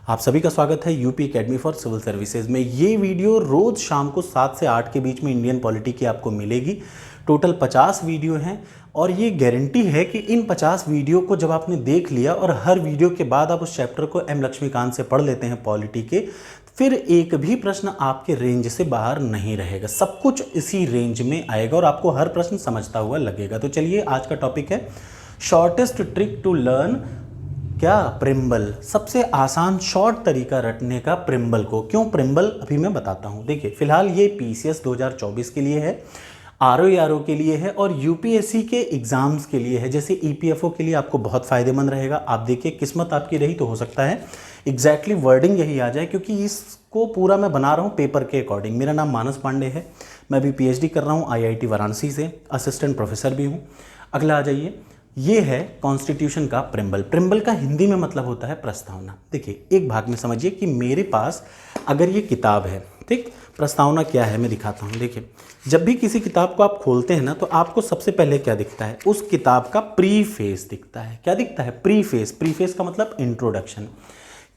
आप सभी का स्वागत है UP academy for civil services में। ये वीडियो रोज़ शाम को 7 से 8 के बीच में इंडियन पॉलिटी की आपको मिलेगी। टोटल 50 वीडियो हैं और ये गारंटी है कि इन 50 वीडियो को जब आपने देख लिया और हर वीडियो के बाद आप उस चैप्टर को एम लक्ष्मीकांत से पढ़ लेते हैं पॉलिटी के, फिर एक भी प्रश्न आपके रेंज से बाहर नहीं रहेगा। सब कुछ इसी रेंज में आएगा और आपको हर प्रश्न समझता हुआ लगेगा। तो चलिए, आज का टॉपिक है शॉर्टेस्ट ट्रिक टू लर्न क्या प्रिम्बल। सबसे आसान शॉर्ट तरीका रटने का प्रिम्बल को। क्यों प्रिम्बल, अभी मैं बताता हूँ। देखिए, फिलहाल ये पीसीएस 2024 के लिए है, आरओ के लिए है और यूपीएससी के एग्जाम्स के लिए है। जैसे ईपीएफओ के लिए आपको बहुत फ़ायदेमंद रहेगा। आप देखिए, किस्मत आपकी रही तो हो सकता है एग्जैक्टली वर्डिंग यही आ जाए, क्योंकि इसको पूरा मैं बना रहा हूँ पेपर के अकॉर्डिंग। मेरा नाम मानस पांडे है, मैं भी पीएचडी कर रहा हूँ आईआईटी वाराणसी से, असिस्टेंट प्रोफेसर भी हूँ। अगला आ जाइए, ये है कॉन्स्टिट्यूशन का प्रिम्बल। प्रिम्बल का हिंदी में मतलब होता है प्रस्तावना। देखिए, एक भाग में समझिए कि मेरे पास अगर ये किताब है, ठीक, प्रस्तावना क्या है मैं दिखाता हूँ। देखिए, जब भी किसी किताब को आप खोलते हैं ना, तो आपको सबसे पहले क्या दिखता है, उस किताब का प्रीफेस दिखता है। क्या दिखता है? प्रीफेस। प्रीफेस का मतलब इंट्रोडक्शन।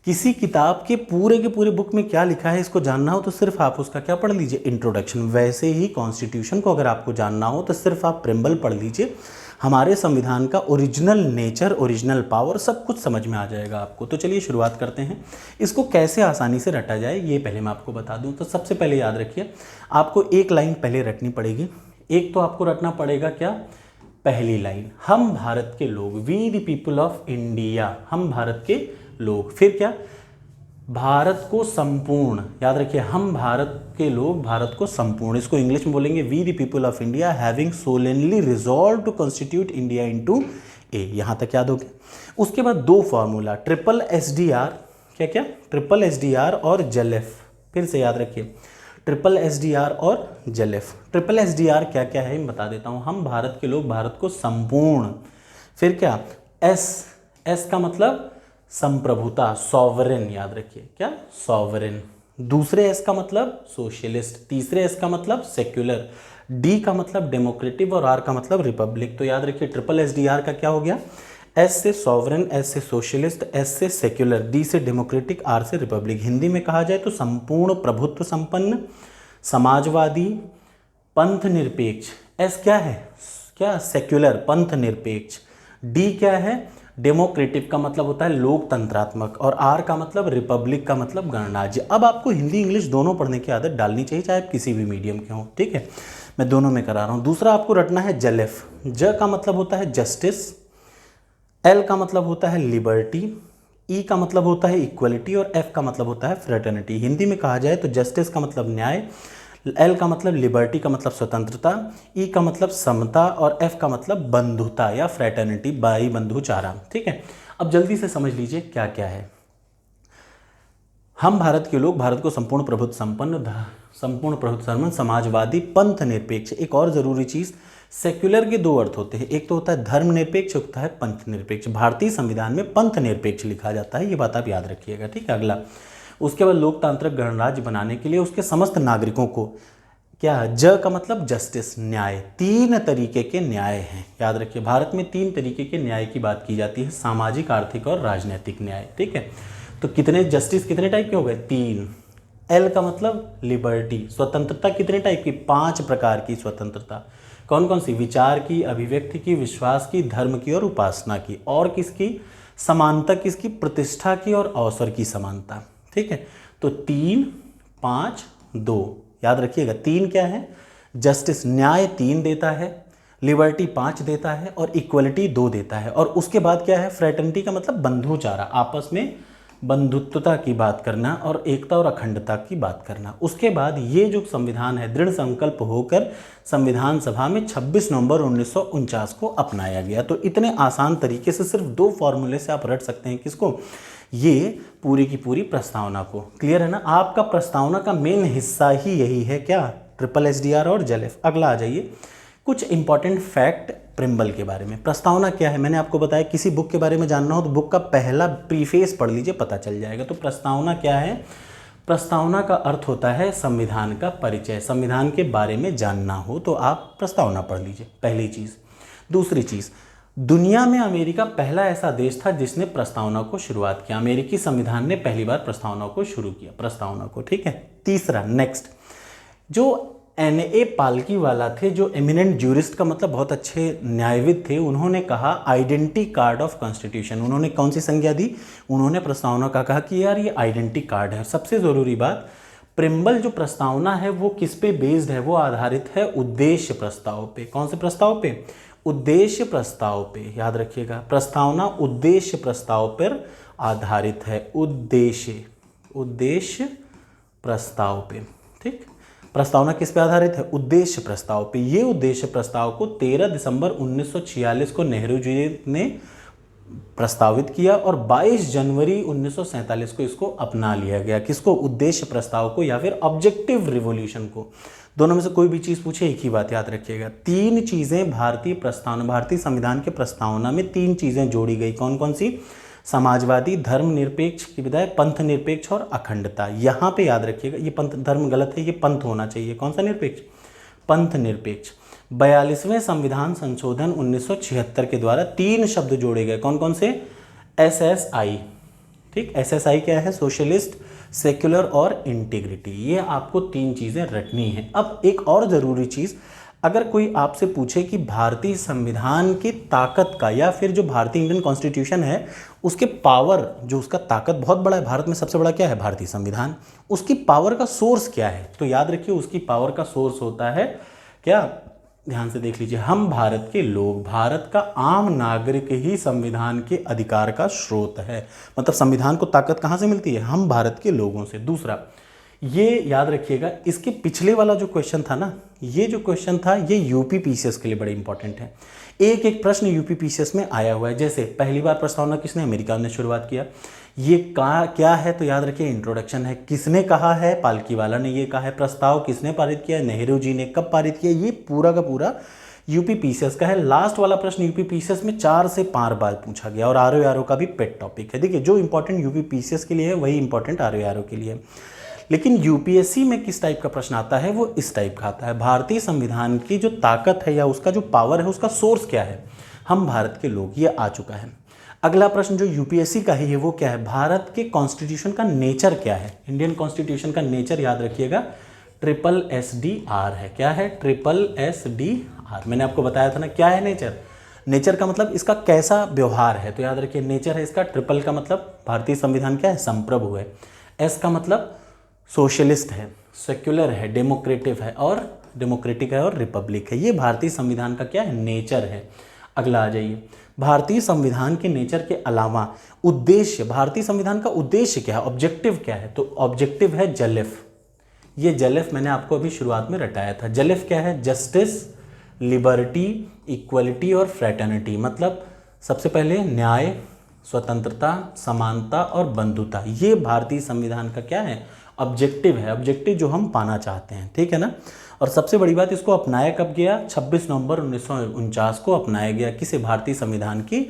किसी किताब के पूरे बुक में क्या लिखा है इसको जानना हो तो सिर्फ आप उसका क्या पढ़ लीजिए, इंट्रोडक्शन। वैसे ही कॉन्स्टिट्यूशन को अगर आपको जानना हो तो सिर्फ आप प्रिम्बल पढ़ लीजिए। हमारे संविधान का ओरिजिनल नेचर, ओरिजिनल पावर, सब कुछ समझ में आ जाएगा आपको। तो चलिए शुरुआत करते हैं। इसको कैसे आसानी से रटा जाए ये पहले मैं आपको बता दूं। तो सबसे पहले याद रखिए, आपको एक लाइन पहले रटनी पड़ेगी। एक तो आपको रटना पड़ेगा क्या, पहली लाइन, हम भारत के लोग, we the people of India, हम भारत के लोग। फिर क्या, भारत को संपूर्ण, याद रखिए, हम भारत के लोग, भारत को संपूर्ण। इसको इंग्लिश में बोलेंगे we the people of India having solemnly resolve to constitute India into a. यहां तक याद हो गया। उसके बाद दो फॉर्मूला, ट्रिपल एसडीआर, क्या क्या, ट्रिपल एसडीआर और जेलेफ। फिर से याद रखिए, ट्रिपल एसडीआर और जेलेफ। ट्रिपल एसडीआर क्या क्या है मैं बता देता हूं। हम भारत के लोग, भारत को संपूर्ण। फिर क्या, एस का मतलब संप्रभुता, सॉवरेन, याद रखिए, क्या, सॉवरेन। दूसरे एस का मतलब सोशलिस्ट। तीसरे एस का मतलब सेक्युलर। डी का मतलब डेमोक्रेटिक और आर का मतलब रिपब्लिक। तो याद रखिए, ट्रिपल एस डी आर का क्या हो गया, एस से सॉवरेन, एस से सोशलिस्ट, एस से सेक्युलर, डी से डेमोक्रेटिक, आर से रिपब्लिक। हिंदी में कहा जाए तो संपूर्ण प्रभुत्व संपन्न, समाजवादी, पंथ निरपेक्ष। एस क्या है, क्या, सेक्युलर, पंथ निरपेक्ष। डी क्या है, डेमोक्रेटिक का मतलब होता है लोकतंत्रात्मक, और आर का मतलब रिपब्लिक का मतलब गणराज्य। अब आपको हिंदी इंग्लिश दोनों पढ़ने की आदत डालनी चाहिए, चाहे आप किसी भी मीडियम के हों, ठीक है। मैं दोनों में करा रहा हूँ। दूसरा आपको रटना है जेलेफ। ज का मतलब होता है जस्टिस, एल का मतलब होता है लिबर्टी, ई का मतलब होता है इक्वलिटी और एफ का मतलब होता है फ्रेटर्निटी। हिंदी में कहा जाए तो जस्टिस का मतलब न्याय, एल का मतलब लिबर्टी का मतलब स्वतंत्रता, ई का मतलब समता और एफ का मतलब बंधुता या फ्रेटर्निटी, भाई बंधुचारा, ठीक है। अब जल्दी से समझ लीजिए क्या क्या है। हम भारत के लोग, भारत को संपूर्ण प्रभुत्व संपन्न, समाजवादी, पंथ निरपेक्ष। एक और जरूरी चीज, सेक्युलर के दो अर्थ होते हैं, एक तो होता है धर्म निरपेक्ष, होता है पंथ निरपेक्ष। भारतीय संविधान में पंथ निरपेक्ष लिखा जाता है, ये बात आप याद रखिएगा, ठीक है। अगला, उसके बाद लोकतांत्रिक गणराज्य बनाने के लिए उसके समस्त नागरिकों को, क्या, ज का मतलब जस्टिस, न्याय। तीन तरीके के न्याय हैं, याद रखिए। भारत में तीन तरीके के न्याय की बात की जाती है, सामाजिक, आर्थिक और राजनीतिक न्याय, ठीक है। तो कितने जस्टिस, कितने टाइप के हो गए, तीन। एल का मतलब लिबर्टी। स्वतंत्रता कितने टाइप की, 5 प्रकार की स्वतंत्रता। कौन कौन सी, विचार की, अभिव्यक्ति की, विश्वास की, धर्म की और उपासना की। और किसकी, समानता किसकी, प्रतिष्ठा की और अवसर की समानता, ठीक है। तो 3, 5, 2, याद रखिएगा। 3 क्या है, जस्टिस, न्याय 3 देता है, लिबर्टी 5 देता है और इक्वलिटी 2 देता है। और उसके बाद क्या है, फ्रेटर्निटी का मतलब बंधुचारा, आपस में बंधुत्वता की बात करना और एकता और अखंडता की बात करना। उसके बाद ये जो संविधान है दृढ़ संकल्प होकर संविधान सभा में 26 नवंबर 1949 को अपनाया गया। तो इतने आसान तरीके से सिर्फ 2 फॉर्मूले से आप रट सकते हैं किसको, ये पूरी की पूरी प्रस्तावना को। क्लियर है ना। आपका प्रस्तावना का मेन हिस्सा ही यही है, क्या, ट्रिपल एसडीआर और जेलेफ। अगला आ जाइए, कुछ इंपॉर्टेंट फैक्ट प्रिम्बल के बारे में। प्रस्तावना क्या है मैंने आपको बताया, किसी बुक के बारे में जानना हो तो बुक का पहला प्रीफेस पढ़ लीजिए, पता चल जाएगा। तो प्रस्तावना क्या है, प्रस्तावना का अर्थ होता है संविधान का परिचय। संविधान के बारे में जानना हो तो आप प्रस्तावना पढ़ लीजिए, पहली चीज़। दूसरी चीज़, दुनिया में अमेरिका पहला ऐसा देश था जिसने प्रस्तावना को शुरुआत किया। अमेरिकी संविधान ने पहली बार प्रस्तावना को शुरू किया, प्रस्तावना को, ठीक है। तीसरा, नेक्स्ट, जो N.A. पालकीवाला थे, जो एमिनेंट ज्यूरिस्ट का मतलब बहुत अच्छे न्यायविद थे, उन्होंने कहा आइडेंटिटी कार्ड ऑफ कॉन्स्टिट्यूशन। उन्होंने कौन सी संज्ञा दी? उन्होंने प्रस्तावना का कहा कि यार ये आइडेंटिटी कार्ड है। सबसे ज़रूरी बात, प्रिम्बल जो प्रस्तावना है वो किस पे बेस्ड है? वो आधारित है उद्देश्य प्रस्ताव पे। कौन से प्रस्ताव पे? उद्देश्य प्रस्ताव पे, याद रखिएगा। प्रस्तावना उद्देश्य प्रस्ताव पर आधारित है। उद्देश्य प्रस्ताव पे, ठीक। प्रस्तावना किस पे आधारित है? उद्देश्य प्रस्ताव पे। ये उद्देश्य प्रस्ताव को 13 दिसंबर 1946 को नेहरू जी ने प्रस्तावित किया और 22 जनवरी 1947 को इसको अपना लिया गया। किसको? उद्देश्य प्रस्ताव को या फिर ऑब्जेक्टिव रिवोल्यूशन को। दोनों में से कोई भी चीज़ पूछे, एक ही बात याद रखिएगा। तीन चीज़ें भारतीय संविधान के प्रस्तावना में तीन चीज़ें जोड़ी गई। कौन कौन सी? समाजवादी, धर्मनिरपेक्ष की बजाय पंथ निरपेक्ष और अखंडता। यहाँ पे याद रखिएगा, ये पंथ धर्म गलत है, ये पंथ होना चाहिए। कौन सा निरपेक्ष? पंथ निरपेक्ष। 42वें संविधान संशोधन 1976 के द्वारा तीन शब्द जोड़े गए। कौन कौन से? SSI, ठीक। SSI क्या है? सोशलिस्ट, सेक्युलर और इंटीग्रिटी। ये आपको तीन चीज़ें रटनी है। अब एक और ज़रूरी चीज़, अगर कोई आपसे पूछे कि भारतीय संविधान की ताकत का, या फिर जो भारतीय इंडियन कॉन्स्टिट्यूशन है उसके पावर, जो उसका ताकत बहुत बड़ा है, भारत में सबसे बड़ा क्या है? भारतीय संविधान। उसकी पावर का सोर्स क्या है? तो याद रखिए, उसकी पावर का सोर्स होता है क्या? ध्यान से देख लीजिए, हम भारत के लोग, भारत का आम नागरिक ही संविधान के अधिकार का स्रोत है। मतलब संविधान को ताकत कहाँ से मिलती है? हम भारत के लोगों से। दूसरा, ये याद रखिएगा, इसके पिछले वाला जो क्वेश्चन था ना, ये जो क्वेश्चन था ये यूपी पीसीएस के लिए बड़े इंपॉर्टेंट है। एक एक प्रश्न यूपी पीसीएस में आया हुआ है। जैसे पहली बार प्रस्तावना किसने? अमेरिका ने शुरुआत किया। ये क्या है? तो याद रखिए इंट्रोडक्शन है। किसने कहा है? पालकीवाला ने ये कहा है। प्रस्ताव किसने पारित किया? नेहरू जी ने। कब पारित किया? ये पूरा का पूरा यूपी पीसीएस का है। लास्ट वाला प्रश्न यूपी पीसीएस में 4 से 5 बार पूछा गया और आरओ का भी पेट टॉपिक है। देखिए, जो इंपॉर्टेंट यूपी पीसीएस के लिए है वही इंपॉर्टेंट आरओ के लिए है। लेकिन यूपीएससी में किस टाइप का प्रश्न आता है? वो इस टाइप का आता है, भारतीय संविधान की जो ताकत है या उसका जो पावर है उसका सोर्स क्या है? हम भारत के लोग। ये आ चुका है। अगला प्रश्न जो यूपीएससी का है वो क्या है? भारत के कॉन्स्टिट्यूशन का नेचर क्या है? इंडियन कॉन्स्टिट्यूशन का नेचर याद रखिएगा SSDR है। क्या है? SSDR। मैंने आपको बताया था ना क्या है नेचर। नेचर का मतलब इसका कैसा व्यवहार है, तो याद रखिए नेचर है इसका। ट्रिपल का मतलब भारतीय संविधान क्या है? संप्रभु है। S का मतलब सोशलिस्ट है, सेक्युलर है, डेमोक्रेटिक है और रिपब्लिक है। ये भारतीय संविधान का क्या है? नेचर है। अगला आ जाइए, भारतीय संविधान के नेचर के अलावा उद्देश्य, भारतीय संविधान का उद्देश्य क्या है? ऑब्जेक्टिव क्या है? तो ऑब्जेक्टिव है जलेफ। ये जलेफ मैंने आपको अभी शुरुआत में रटाया था। जलेफ क्या है? जस्टिस, लिबर्टी, इक्वलिटी और फ्रेटर्निटी। मतलब सबसे पहले न्याय, स्वतंत्रता, समानता और बंधुता। ये भारतीय संविधान का क्या है? ऑब्जेक्टिव है। ऑब्जेक्टिव जो हम पाना चाहते हैं, ठीक है ना। और सबसे बड़ी बात, इसको अपनाया कब गया? 26 नवंबर 1949 को अपनाया गया। किसे? भारतीय संविधान की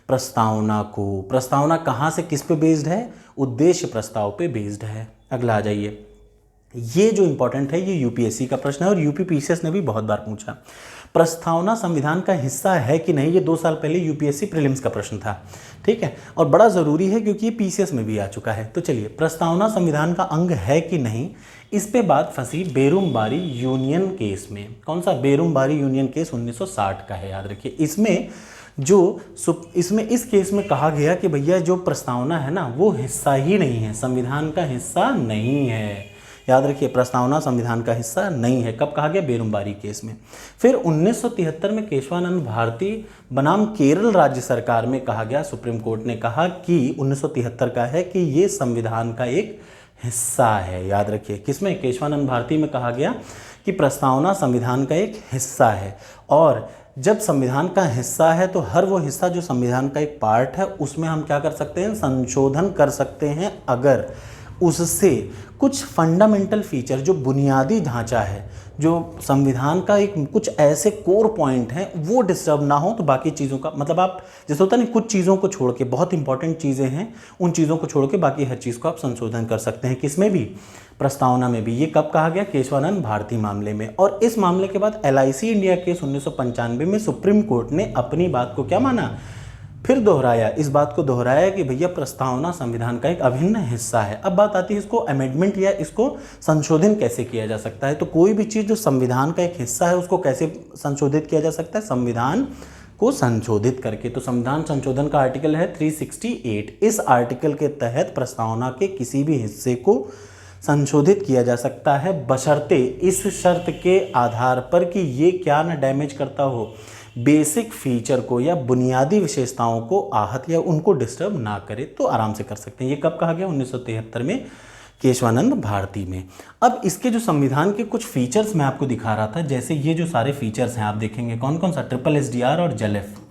प्रस्तावना को। प्रस्तावना कहाँ से किस पे बेस्ड है? उद्देश्य प्रस्ताव पे बेस्ड है। अगला आ जाइए, ये जो इंपॉर्टेंट है ये यूपीएससी का प्रश्न है और यूपी पीसीएस ने भी बहुत बार पूछा। प्रस्तावना संविधान का हिस्सा है कि नहीं? ये 2 साल पहले यूपीएससी प्रीलिम्स का प्रश्न था, ठीक है। और बड़ा ज़रूरी है क्योंकि ये पीसीएस में भी आ चुका है। तो चलिए, प्रस्तावना संविधान का अंग है कि नहीं, इस पे बात फंसी बेरुमबारी यूनियन केस में। कौन सा? बेरुमबारी यूनियन केस 1960 का है, याद रखिए। इसमें इस केस में कहा गया कि भैया जो प्रस्तावना है ना वो हिस्सा ही नहीं है, संविधान का हिस्सा नहीं है। याद रखिए, प्रस्तावना संविधान का हिस्सा नहीं है। कब कहा गया? बेरुमबारी केस में। फिर 1973 में केशवानंद भारती बनाम केरल राज्य सरकार में कहा गया, सुप्रीम कोर्ट ने कहा कि 1973 का है कि ये संविधान का एक हिस्सा है। याद रखिए, किसमें? केशवानंद भारती में कहा गया कि प्रस्तावना संविधान का एक हिस्सा है। और जब संविधान का हिस्सा है तो हर वो हिस्सा जो संविधान का एक पार्ट है उसमें हम क्या कर सकते हैं? संशोधन कर सकते हैं, अगर उससे कुछ फंडामेंटल फीचर, जो बुनियादी ढांचा है, जो संविधान का एक कुछ ऐसे कोर पॉइंट हैं, वो डिस्टर्ब ना हो, तो बाकी चीज़ों का मतलब आप जैसे होता नहीं, कुछ चीज़ों को छोड़ के, बहुत इंपॉर्टेंट चीज़ें हैं, उन चीज़ों को छोड़ के बाकी हर चीज़ को आप संशोधन कर सकते हैं। किसमें भी, प्रस्तावना में भी। ये कब कहा गया? केशवानंद भारती मामले में। और इस मामले के बाद LIC इंडिया केस 1995 में सुप्रीम कोर्ट ने अपनी बात को क्या माना? फिर दोहराया, इस बात को दोहराया कि भैया प्रस्तावना संविधान का एक अभिन्न हिस्सा है। अब बात आती है इसको अमेंडमेंट या इसको संशोधन कैसे किया जा सकता है। तो कोई भी चीज़ जो संविधान का एक हिस्सा है उसको कैसे संशोधित किया जा सकता है? संविधान को संशोधित करके। तो संविधान संशोधन का आर्टिकल है 368। इस आर्टिकल के तहत प्रस्तावना के किसी भी हिस्से को संशोधित किया जा सकता है, बशर्ते इस शर्त के आधार पर कि ये क्या न डैमेज करता हो, बेसिक फीचर को या बुनियादी विशेषताओं को आहत या उनको डिस्टर्ब ना करे, तो आराम से कर सकते हैं। ये कब कहा गया? 1973 में, केशवानंद भारती में। अब इसके जो संविधान के कुछ फीचर्स मैं आपको दिखा रहा था, जैसे ये जो सारे फीचर्स हैं आप देखेंगे कौन कौन सा, ट्रिपल SDR और JLF।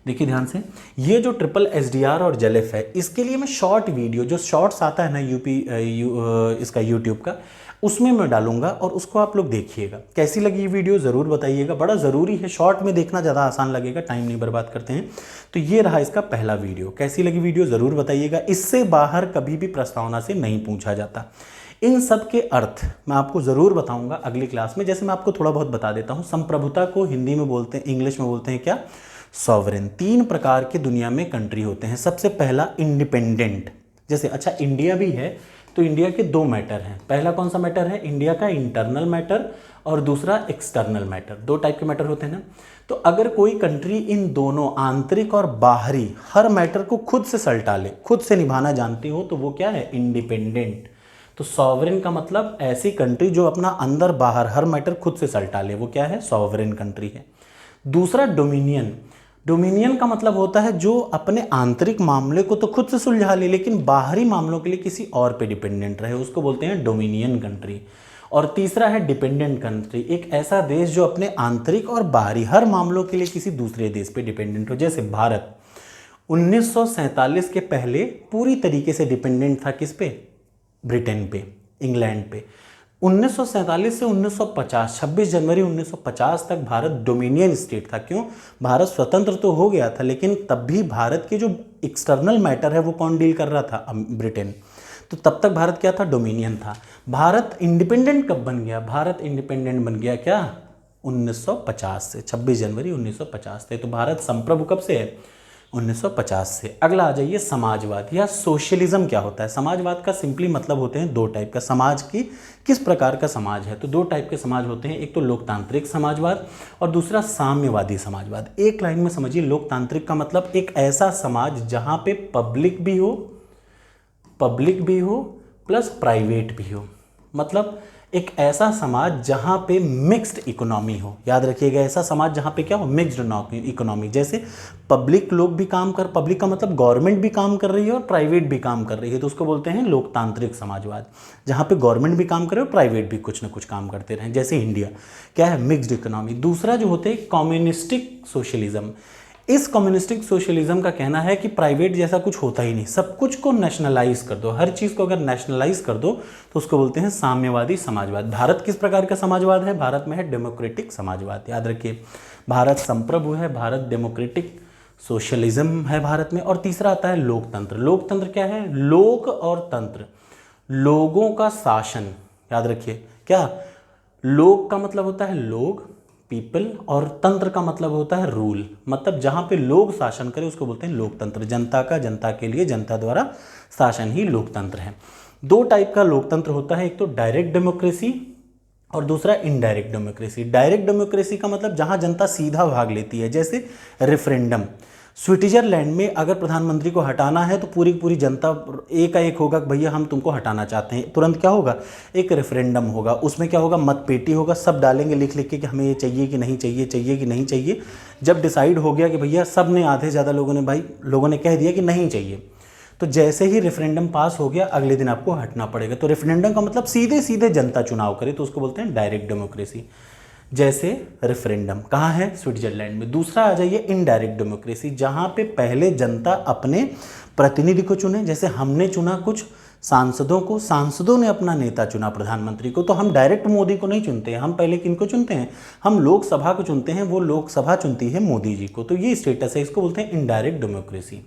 देखिए ध्यान से, ये जो ट्रिपल SDR और JLF है, इसके लिए मैं शॉर्ट वीडियो, जो शॉर्ट्स आता है ना इसका यूट्यूब का, उसमें मैं डालूंगा और उसको आप लोग देखिएगा। कैसी लगी ये वीडियो ज़रूर बताइएगा, बड़ा ज़रूरी है, शॉर्ट में देखना ज़्यादा आसान लगेगा, टाइम नहीं बर्बाद करते हैं। तो ये रहा इसका पहला वीडियो। कैसी लगी वीडियो ज़रूर बताइएगा। इससे बाहर कभी भी प्रस्तावना से नहीं पूछा जाता। इन सब के अर्थ मैं आपको ज़रूर बताऊंगा अगली क्लास में। जैसे मैं आपको थोड़ा बहुत बता देता हूँ, संप्रभुता को हिंदी में बोलते हैं, इंग्लिश में बोलते हैं क्या? सॉवरेन। 3 प्रकार के दुनिया में कंट्री होते हैं। सबसे पहला इंडिपेंडेंट, जैसे अच्छा इंडिया भी है, तो इंडिया के 2 मैटर हैं। पहला कौन सा मैटर है? इंडिया का इंटरनल मैटर, और दूसरा एक्सटर्नल मैटर। 2 टाइप के मैटर होते हैं ना। तो अगर कोई कंट्री इन दोनों आंतरिक और बाहरी हर मैटर को खुद से सल्टा ले, खुद से निभाना जानती हो, तो वो क्या है? इंडिपेंडेंट। तो सॉवरेन का मतलब ऐसी कंट्री जो अपना अंदर बाहर हर मैटर खुद से सल्टा ले, वो क्या है? सॉवरेन कंट्री है। दूसरा डोमिनियन। डोमिनियन का मतलब होता है जो अपने आंतरिक मामले को तो खुद से सुलझा ले, लेकिन बाहरी मामलों के लिए किसी और पे डिपेंडेंट रहे, उसको बोलते हैं डोमिनियन कंट्री। और तीसरा है डिपेंडेंट कंट्री, एक ऐसा देश जो अपने आंतरिक और बाहरी हर मामलों के लिए किसी दूसरे देश पे डिपेंडेंट हो। जैसे भारत 1947 के पहले पूरी तरीके से डिपेंडेंट था किस पे? ब्रिटेन पे, इंग्लैंड पे। 1947 से 1950, 26 जनवरी 1950 तक भारत डोमिनियन स्टेट था। क्यों? भारत स्वतंत्र तो हो गया था, लेकिन तब भी भारत के जो एक्सटर्नल मैटर है वो कौन डील कर रहा था? ब्रिटेन। तो तब तक भारत क्या था? डोमिनियन था। भारत इंडिपेंडेंट कब बन गया? भारत इंडिपेंडेंट बन गया क्या? 1950 से, 26 जनवरी 1950 से। तो भारत संप्रभु कब से है? 1950 से। अगला आ जाइए समाजवाद या सोशलिज्म। क्या होता है? समाजवाद का सिंपली मतलब होते हैं 2 टाइप का। समाज की किस प्रकार का समाज है? तो 2 टाइप के समाज होते हैं, एक तो लोकतांत्रिक समाजवाद और दूसरा साम्यवादी समाजवाद। एक लाइन में समझिए, लोकतांत्रिक का मतलब एक ऐसा समाज जहां पे पब्लिक भी हो प्लस प्राइवेट भी हो। मतलब एक ऐसा समाज जहां पे मिक्स्ड इकोनॉमी हो। याद रखिएगा, ऐसा समाज जहां पे क्या हो? Mixed economy. जैसे पब्लिक लोग भी काम कर, पब्लिक का मतलब गवर्नमेंट भी काम कर रही है और प्राइवेट भी काम कर रही है, तो उसको बोलते हैं लोकतांत्रिक समाजवाद। जहां पे गवर्नमेंट भी काम करे और प्राइवेट भी कुछ ना कुछ काम करते रहें, जैसे इंडिया क्या है? Mixed economy. दूसरा जो होते हैं कम्युनिस्टिक सोशलिज्म। इस कम्युनिस्टिक सोशलिज्म का कहना है कि प्राइवेट जैसा कुछ होता ही नहीं, सब कुछ को नेशनलाइज कर दो, हर चीज़ को अगर नेशनलाइज कर दो तो उसको बोलते हैं साम्यवादी समाजवाद। भारत किस प्रकार का समाजवाद है? भारत में है डेमोक्रेटिक समाजवाद। याद रखिए, भारत संप्रभु है, भारत डेमोक्रेटिक सोशलिज्म है भारत में। और तीसरा आता है लोकतंत्र। लोकतंत्र क्या है? लोक और तंत्र, लोगों का शासन। याद रखिए, क्या? लोक का मतलब होता है लोग, पीपल, और तंत्र का मतलब होता है रूल। मतलब जहां पे लोग शासन करें उसको बोलते हैं लोकतंत्र। जनता का, जनता के लिए, जनता द्वारा शासन ही लोकतंत्र है। 2 टाइप का लोकतंत्र होता है, एक तो डायरेक्ट डेमोक्रेसी और दूसरा इनडायरेक्ट डेमोक्रेसी। डायरेक्ट डेमोक्रेसी का मतलब जहां जनता सीधा भाग लेती है, जैसे रेफरेंडम। स्विट्जरलैंड में अगर प्रधानमंत्री को हटाना है तो पूरी पूरी जनता एक का एक होगा कि भैया हम तुमको हटाना चाहते हैं। तुरंत क्या होगा? एक रेफरेंडम होगा। उसमें क्या होगा? मत पेटी होगा, सब डालेंगे लिख लिख के कि हमें ये चाहिए कि नहीं चाहिए, चाहिए कि नहीं चाहिए। जब डिसाइड हो गया कि भैया सब ने, आधे ज़्यादा लोगों ने कह दिया कि नहीं चाहिए, तो जैसे ही रेफरेंडम पास हो गया अगले दिन आपको हटना पड़ेगा। तो रेफरेंडम का मतलब सीधे सीधे जनता चुनाव करे, तो उसको बोलते हैं डायरेक्ट डेमोक्रेसी। जैसे रेफरेंडम कहाँ है, स्विट्जरलैंड में। दूसरा आ जाइए इनडायरेक्ट डेमोक्रेसी, जहाँ पे पहले जनता अपने प्रतिनिधि को चुने, जैसे हमने चुना कुछ सांसदों को, सांसदों ने अपना नेता चुना प्रधानमंत्री को। तो हम डायरेक्ट मोदी को नहीं चुनते हैं, हम पहले किनको चुनते हैं, हम लोकसभा को चुनते हैं, वो लोकसभा चुनती है मोदी जी को। तो ये स्टेटस है, इसको बोलते हैं इनडायरेक्ट डेमोक्रेसी।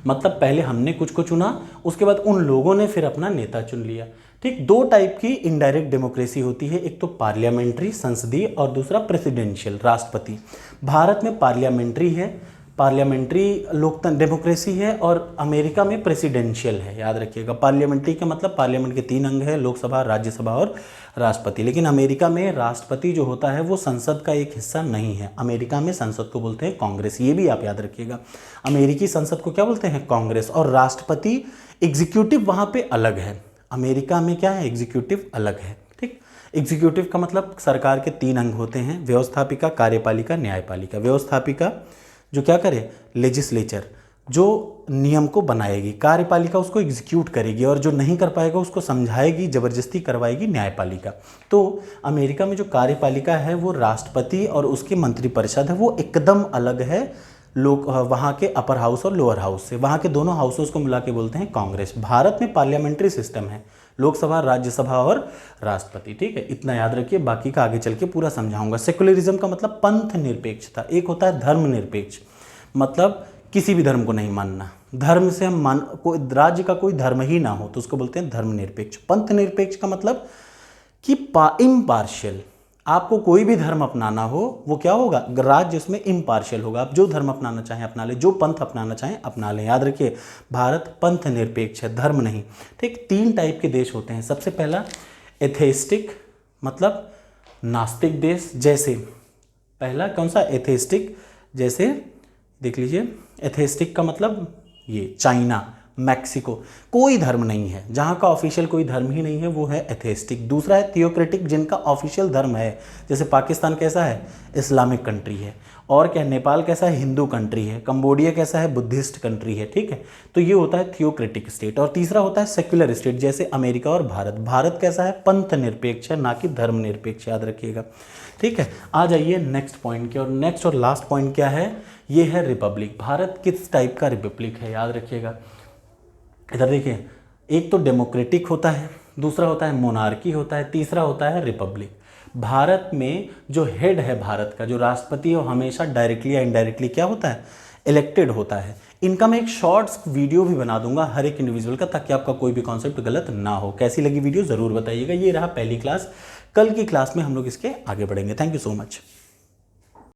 मतलब पहले हमने कुछ को चुना, उसके बाद उन लोगों ने फिर अपना नेता चुन लिया। ठीक, दो टाइप की इनडायरेक्ट डेमोक्रेसी होती है, एक तो पार्लियामेंट्री संसदीय और दूसरा प्रेसिडेंशियल राष्ट्रपति। भारत में पार्लियामेंट्री है, पार्लियामेंट्री लोकतंत्र डेमोक्रेसी है, और अमेरिका में प्रेसिडेंशियल है। याद रखिएगा, पार्लियामेंट्री का मतलब पार्लियामेंट के 3 अंग है, लोकसभा, राज्यसभा और राष्ट्रपति। लेकिन अमेरिका में राष्ट्रपति जो होता है वो संसद का एक हिस्सा नहीं है। अमेरिका में संसद को बोलते हैं कांग्रेस, ये भी आप याद रखिएगा। अमेरिकी संसद को क्या बोलते हैं, कांग्रेस। और राष्ट्रपति एग्जीक्यूटिव वहाँ पे अलग है, अमेरिका में क्या है, एग्जीक्यूटिव अलग है। ठीक, एग्जीक्यूटिव का मतलब सरकार के 3 अंग होते हैं, व्यवस्थापिका, कार्यपालिका, न्यायपालिका। व्यवस्थापिका जो क्या करे, लेजिस्लेचर, जो नियम को बनाएगी, कार्यपालिका उसको एग्जीक्यूट करेगी, और जो नहीं कर पाएगा उसको समझाएगी, जबरदस्ती करवाएगी, न्यायपालिका। तो अमेरिका में जो कार्यपालिका है वो राष्ट्रपति और उसके मंत्रिपरिषद है, वो एकदम अलग है लोग वहाँ के अपर हाउस और लोअर हाउस से। वहाँ के दोनों हाउसेस को मिला के बोलते हैं कांग्रेस। भारत में पार्लियामेंट्री सिस्टम है, लोकसभा, राज्यसभा और राष्ट्रपति। ठीक है, इतना याद रखिए, बाकी का आगे चल के पूरा समझाऊंगा। सेकुलरिज्म का मतलब पंथ निरपेक्षता। एक होता है धर्म निरपेक्ष, मतलब किसी भी धर्म को नहीं मानना, धर्म से हम कोई राज्य का कोई धर्म ही ना हो तो उसको बोलते हैं धर्म निरपेक्ष। पंथ निरपेक्ष का मतलब कि इम्पार्शियल, आपको कोई भी धर्म अपनाना हो वो क्या होगा, राज्य उसमें इम्पार्शियल होगा। आप जो धर्म अपनाना चाहें अपना लें, जो पंथ अपनाना चाहें अपना लें। याद रखिए, भारत पंथ निरपेक्ष है, धर्म नहीं। ठीक, 3 टाइप के देश होते हैं। सबसे पहला एथेइस्टिक, मतलब नास्तिक देश। जैसे पहला कौन सा, एथेइस्टिक। जैसे देख लीजिए, एथेइस्टिक का मतलब ये चाइना, मैक्सिको, कोई धर्म नहीं है, जहाँ का ऑफिशियल कोई धर्म ही नहीं है, वो है एथेइस्टिक। दूसरा है थियोक्रेटिक, जिनका ऑफिशियल धर्म है। जैसे पाकिस्तान कैसा है, इस्लामिक कंट्री है। और क्या, नेपाल कैसा है, हिंदू कंट्री है। कंबोडिया कैसा है, बुद्धिस्ट कंट्री है। ठीक है, तो ये होता है थियोक्रेटिक स्टेट। और तीसरा होता है सेक्युलर स्टेट, जैसे अमेरिका और भारत। भारत कैसा है, पंथ निरपेक्ष है, ना कि धर्म निरपेक्ष, याद रखिएगा। ठीक है, आ जाइए नेक्स्ट पॉइंट के। और नेक्स्ट और लास्ट पॉइंट क्या है, ये है रिपब्लिक। भारत किस टाइप का रिपब्लिक है, याद रखिएगा। इधर देखिए, एक तो डेमोक्रेटिक होता है, दूसरा होता है मोनार्की होता है, तीसरा होता है रिपब्लिक। भारत में जो हेड है भारत का, जो राष्ट्रपति है, वो हमेशा डायरेक्टली या इनडायरेक्टली क्या होता है, इलेक्टेड होता है। इनका मैं एक शॉर्ट्स वीडियो भी बना दूंगा हर एक इंडिविजुअल का, ताकि आपका कोई भी कॉन्सेप्ट गलत ना हो। कैसी लगी वीडियो ज़रूर बताइएगा। ये रहा पहली क्लास, कल की क्लास में हम लोग इसके आगे बढ़ेंगे। Thank you so much.